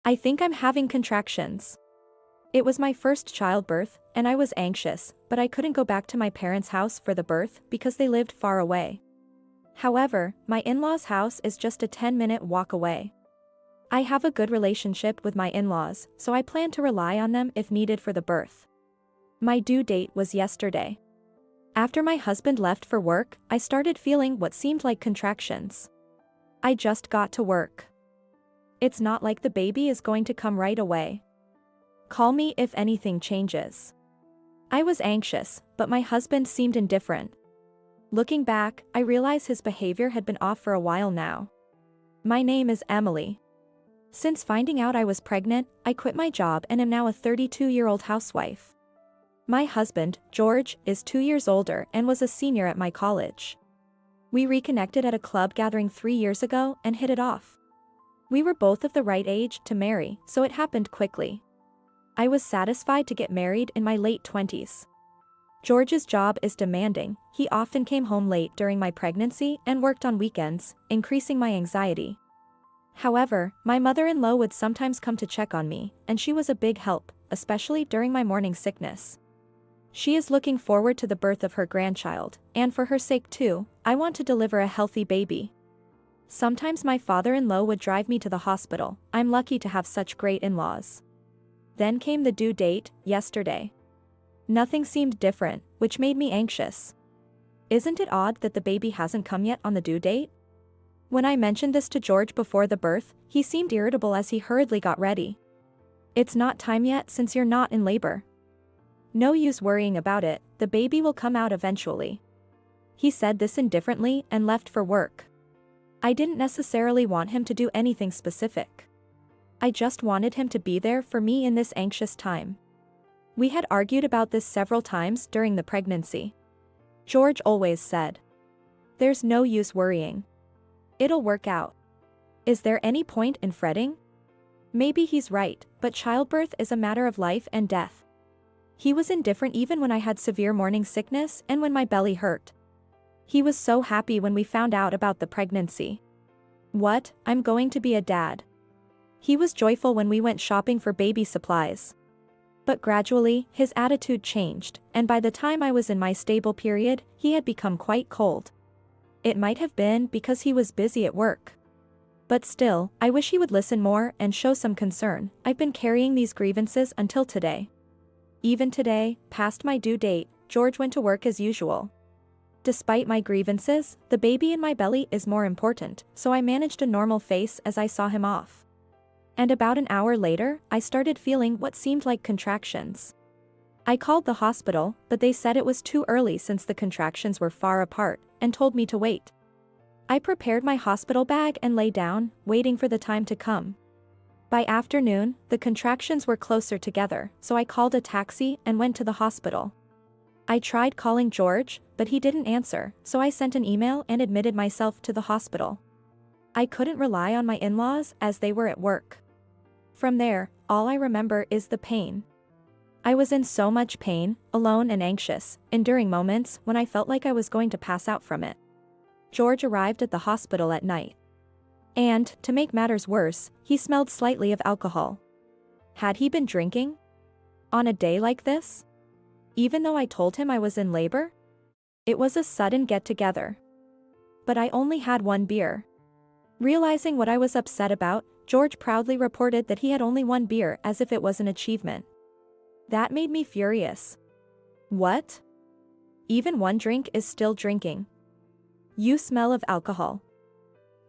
I think I'm having contractions. It was my first childbirth, and I was anxious, but I couldn't go back to my parents' house for the birth because they lived far away. However, my in-laws' house is just a 10-minute walk away. I have a good relationship with my in-laws, so I plan to rely on them if needed for the birth. My due date was yesterday. After my husband left for work, I started feeling what seemed like contractions. I just got to work. It's not like the baby is going to come right away. Call me if anything changes. I was anxious, but my husband seemed indifferent. Looking back, I realize his behavior had been off for a while now. My name is Emily. Since finding out I was pregnant, I quit my job and am now a 32-year-old housewife. My husband, George, is 2 years older and was a senior at my college. We reconnected at a club gathering 3 years ago and hit it off. We were both of the right age to marry, so it happened quickly. I was satisfied to get married in my late 20s. George's job is demanding. He often came home late during my pregnancy and worked on weekends, increasing my anxiety. However, my mother-in-law would sometimes come to check on me, and she was a big help, especially during my morning sickness. She is looking forward to the birth of her grandchild, and for her sake too, I want to deliver a healthy baby. Sometimes my father-in-law would drive me to the hospital. I'm lucky to have such great in-laws. Then came the due date, yesterday. Nothing seemed different, which made me anxious. Isn't it odd that the baby hasn't come yet on the due date? When I mentioned this to George before the birth, he seemed irritable as he hurriedly got ready. It's not time yet since you're not in labor. No use worrying about it, the baby will come out eventually. He said this indifferently and left for work. I didn't necessarily want him to do anything specific. I just wanted him to be there for me in this anxious time. We had argued about this several times during the pregnancy. George always said, "There's no use worrying. It'll work out. Is there any point in fretting?" Maybe he's right, but childbirth is a matter of life and death. He was indifferent even when I had severe morning sickness and when my belly hurt. He was so happy when we found out about the pregnancy. What, I'm going to be a dad. He was joyful when we went shopping for baby supplies. But gradually, his attitude changed, and by the time I was in my stable period, he had become quite cold. It might have been because he was busy at work. But still, I wish he would listen more and show some concern. I've been carrying these grievances until today. Even today, past my due date, George went to work as usual. Despite my grievances, the baby in my belly is more important, so I managed a normal face as I saw him off. And about an hour later, I started feeling what seemed like contractions. I called the hospital, but they said it was too early since the contractions were far apart, and told me to wait. I prepared my hospital bag and lay down, waiting for the time to come. By afternoon, the contractions were closer together, so I called a taxi and went to the hospital. I tried calling George, but he didn't answer, so I sent an email and admitted myself to the hospital. I couldn't rely on my in-laws as they were at work. From there, all I remember is the pain. I was in so much pain, alone and anxious, enduring moments when I felt like I was going to pass out from it. George arrived at the hospital at night. And, to make matters worse, he smelled slightly of alcohol. Had he been drinking? On a day like this? Even though I told him I was in labor? It was a sudden get-together. But I only had one beer. Realizing what I was upset about, George proudly reported that he had only one beer as if it was an achievement. That made me furious. What? Even one drink is still drinking. You smell of alcohol.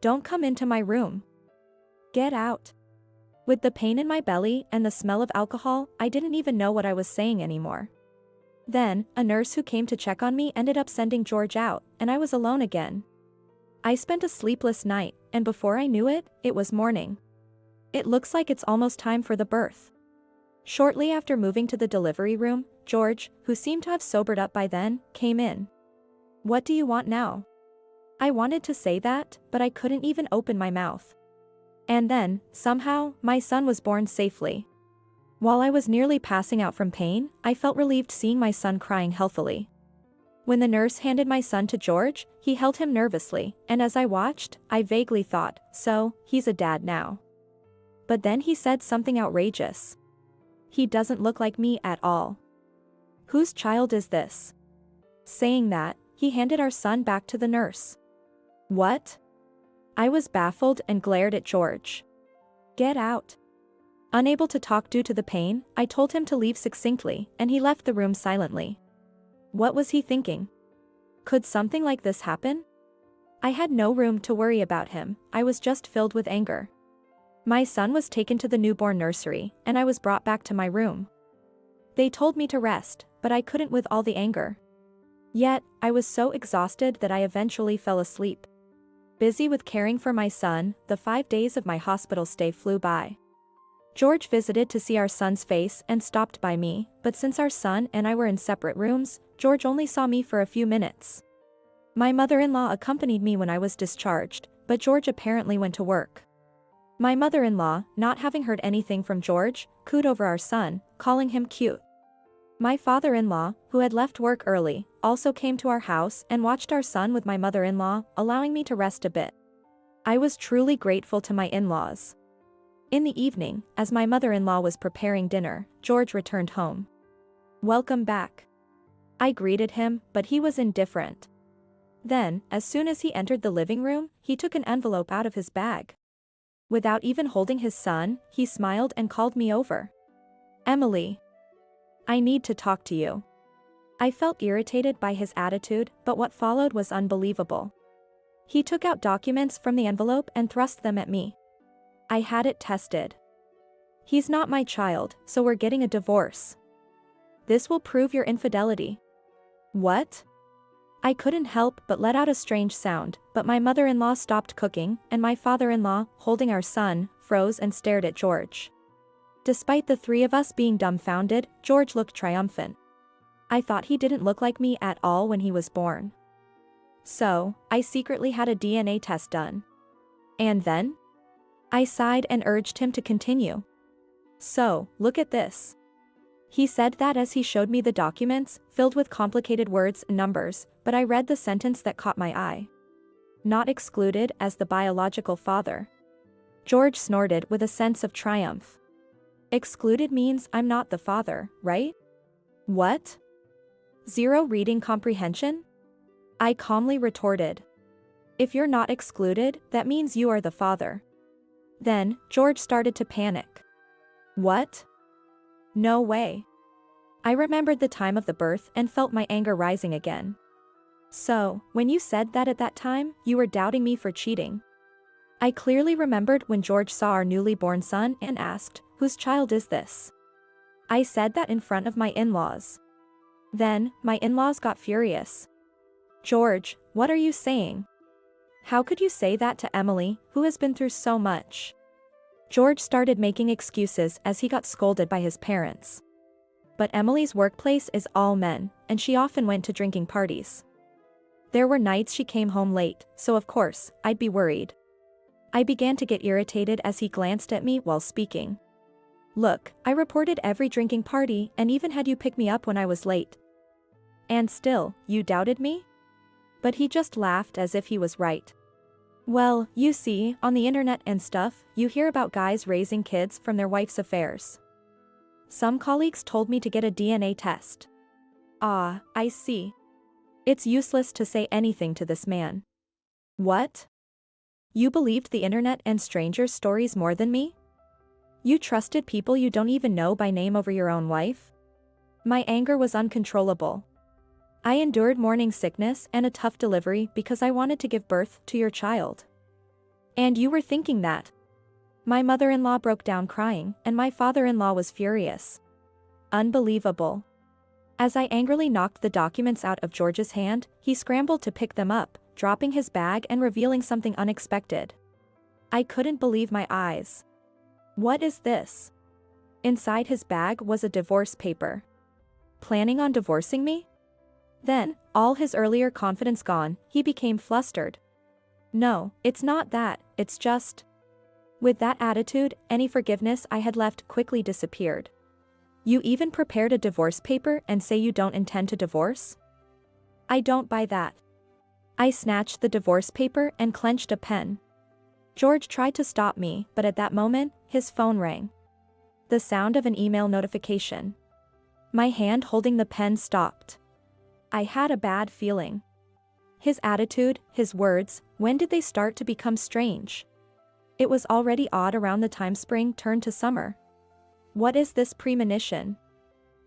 Don't come into my room. Get out. With the pain in my belly and the smell of alcohol, I didn't even know what I was saying anymore. Then, a nurse who came to check on me ended up sending George out, and I was alone again. I spent a sleepless night, and before I knew it, it was morning. It looks like it's almost time for the birth. Shortly after moving to the delivery room, George, who seemed to have sobered up by then, came in. "What do you want now?" I wanted to say that, but I couldn't even open my mouth. And then, somehow, my son was born safely. While I was nearly passing out from pain, I felt relieved seeing my son crying healthily. When the nurse handed my son to George, he held him nervously, and as I watched, I vaguely thought, so, he's a dad now. But then he said something outrageous. He doesn't look like me at all. Whose child is this? Saying that, he handed our son back to the nurse. What? I was baffled and glared at George. Get out. Unable to talk due to the pain, I told him to leave succinctly, and he left the room silently. What was he thinking? Could something like this happen? I had no room to worry about him, I was just filled with anger. My son was taken to the newborn nursery, and I was brought back to my room. They told me to rest, but I couldn't with all the anger. Yet, I was so exhausted that I eventually fell asleep. Busy with caring for my son, the 5 days of my hospital stay flew by. George visited to see our son's face and stopped by me, but since our son and I were in separate rooms, George only saw me for a few minutes. My mother-in-law accompanied me when I was discharged, but George apparently went to work. My mother-in-law, not having heard anything from George, cooed over our son, calling him cute. My father-in-law, who had left work early, also came to our house and watched our son with my mother-in-law, allowing me to rest a bit. I was truly grateful to my in-laws. In the evening, as my mother-in-law was preparing dinner, George returned home. Welcome back. I greeted him, but he was indifferent. Then, as soon as he entered the living room, he took an envelope out of his bag. Without even holding his son, he smiled and called me over. Emily. I need to talk to you. I felt irritated by his attitude, but what followed was unbelievable. He took out documents from the envelope and thrust them at me. I had it tested. He's not my child, so we're getting a divorce. This will prove your infidelity. What? I couldn't help but let out a strange sound, but my mother-in-law stopped cooking, and my father-in-law, holding our son, froze and stared at George. Despite the three of us being dumbfounded, George looked triumphant. I thought he didn't look like me at all when he was born. So, I secretly had a DNA test done. And then? I sighed and urged him to continue. So, look at this. He said that as he showed me the documents, filled with complicated words and numbers, but I read the sentence that caught my eye. Not excluded as the biological father. George snorted with a sense of triumph. Excluded means I'm not the father, right? What? Zero reading comprehension? I calmly retorted. If you're not excluded, that means you are the father. Then, George started to panic. What? No way. I remembered the time of the birth and felt my anger rising again. So, when you said that at that time, you were doubting me for cheating. I clearly remembered when George saw our newly born son and asked, whose child is this? I said that in front of my in-laws. Then, my in-laws got furious. George, what are you saying? How could you say that to Emily, who has been through so much? George started making excuses as he got scolded by his parents. But Emily's workplace is all men, and she often went to drinking parties. There were nights she came home late, so of course, I'd be worried. I began to get irritated as he glanced at me while speaking. Look, I reported every drinking party and even had you pick me up when I was late. And still, you doubted me? But he just laughed as if he was right. Well, you see, on the internet and stuff, you hear about guys raising kids from their wife's affairs. Some colleagues told me to get a DNA test. Ah, I see. It's useless to say anything to this man. What? You believed the internet and strangers' stories more than me? You trusted people you don't even know by name over your own wife? My anger was uncontrollable. I endured morning sickness and a tough delivery because I wanted to give birth to your child. And you were thinking that. My mother-in-law broke down crying, and my father-in-law was furious. Unbelievable. As I angrily knocked the documents out of George's hand, he scrambled to pick them up, dropping his bag and revealing something unexpected. I couldn't believe my eyes. What is this? Inside his bag was a divorce paper. Planning on divorcing me? Then, all his earlier confidence gone, he became flustered. No, it's not that, it's just. With that attitude, any forgiveness I had left quickly disappeared. You even prepared a divorce paper and say you don't intend to divorce? I don't buy that. I snatched the divorce paper and clenched a pen. George tried to stop me, but at that moment, his phone rang. The sound of an email notification. My hand holding the pen stopped. I had a bad feeling. His attitude, his words, when did they start to become strange? It was already odd around the time spring turned to summer. What is this premonition?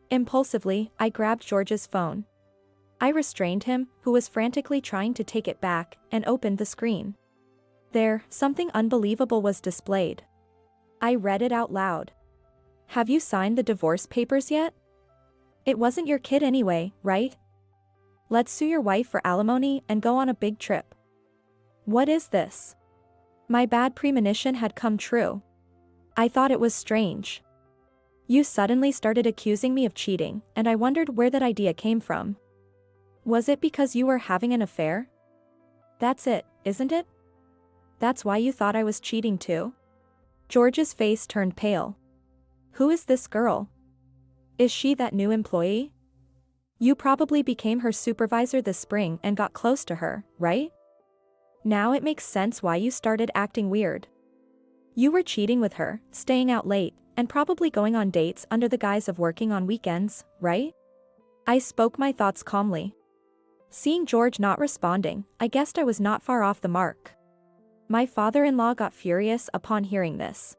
Impulsively, I grabbed George's phone. I restrained him, who was frantically trying to take it back, and opened the screen. There, something unbelievable was displayed. I read it out loud. Have you signed the divorce papers yet? It wasn't your kid anyway, right? Let's sue your wife for alimony and go on a big trip. What is this? My bad premonition had come true. I thought it was strange. You suddenly started accusing me of cheating, and I wondered where that idea came from. Was it because you were having an affair? That's it, isn't it? That's why you thought I was cheating too? George's face turned pale. Who is this girl? Is she that new employee? You probably became her supervisor this spring and got close to her, right? Now it makes sense why you started acting weird. You were cheating with her, staying out late, and probably going on dates under the guise of working on weekends, right? I spoke my thoughts calmly. Seeing George not responding, I guessed I was not far off the mark. My father-in-law got furious upon hearing this.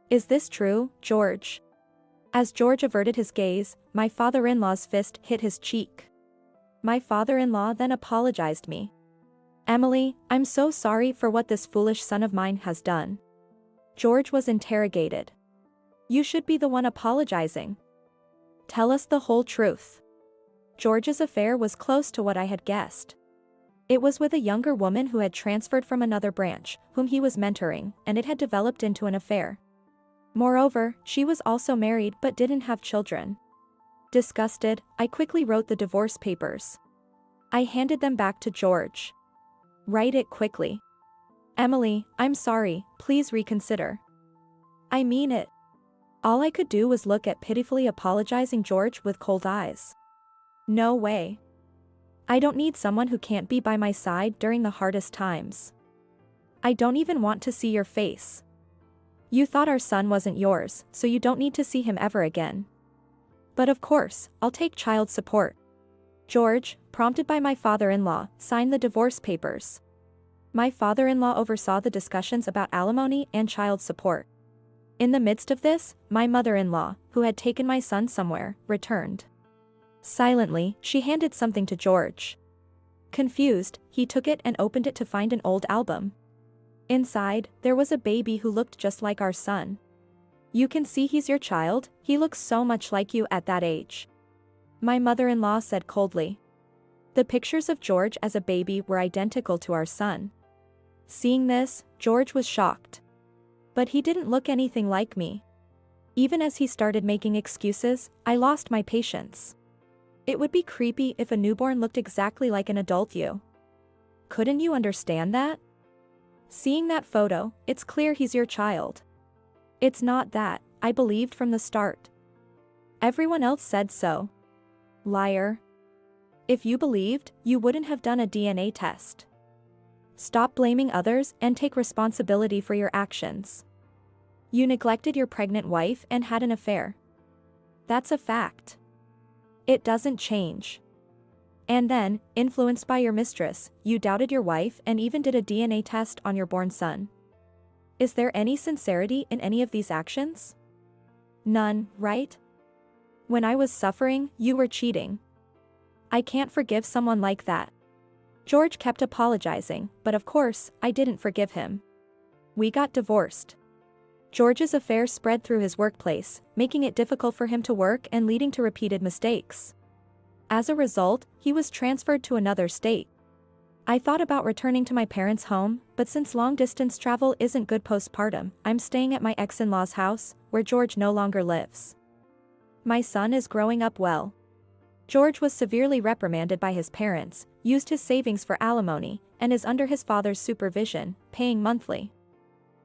Is this true, George? As George averted his gaze, my father-in-law's fist hit his cheek. My father-in-law then apologized me. Emily, I'm so sorry for what this foolish son of mine has done. George was interrogated. You should be the one apologizing. Tell us the whole truth. George's affair was close to what I had guessed. It was with a younger woman who had transferred from another branch, whom he was mentoring, and it had developed into an affair. Moreover, she was also married but didn't have children. Disgusted, I quickly wrote the divorce papers. I handed them back to George. Write it quickly. Emily, I'm sorry, please reconsider. I mean it. All I could do was look at pitifully apologizing George with cold eyes. No way. I don't need someone who can't be by my side during the hardest times. I don't even want to see your face. You thought our son wasn't yours, so you don't need to see him ever again. But of course, I'll take child support. George, prompted by my father-in-law, signed the divorce papers. My father-in-law oversaw the discussions about alimony and child support. In the midst of this, my mother-in-law, who had taken my son somewhere, returned. Silently, she handed something to George. Confused, he took it and opened it to find an old album. Inside, there was a baby who looked just like our son. You can see he's your child, he looks so much like you at that age. My mother-in-law said coldly. The pictures of George as a baby were identical to our son. Seeing this, George was shocked. But he didn't look anything like me. Even as he started making excuses, I lost my patience. It would be creepy if a newborn looked exactly like an adult you. Couldn't you understand that? Seeing that photo, it's clear he's your child. It's not that, I believed from the start. Everyone else said so. Liar. If you believed, you wouldn't have done a DNA test. Stop blaming others and take responsibility for your actions. You neglected your pregnant wife and had an affair. That's a fact. It doesn't change. And then, influenced by your mistress, you doubted your wife and even did a DNA test on your born son. Is there any sincerity in any of these actions? None, right? When I was suffering, you were cheating. I can't forgive someone like that. George kept apologizing, but of course, I didn't forgive him. We got divorced. George's affair spread through his workplace, making it difficult for him to work and leading to repeated mistakes. As a result, he was transferred to another state. I thought about returning to my parents' home, but since long-distance travel isn't good postpartum, I'm staying at my ex-in-law's house, where George no longer lives. My son is growing up well. George was severely reprimanded by his parents, used his savings for alimony, and is under his father's supervision, paying monthly.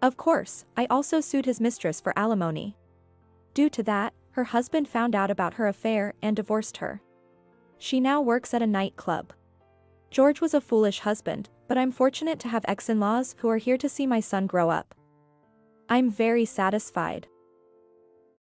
Of course, I also sued his mistress for alimony. Due to that, her husband found out about her affair and divorced her. She now works at a nightclub. George was a foolish husband, but I'm fortunate to have ex-in-laws who are here to see my son grow up. I'm very satisfied.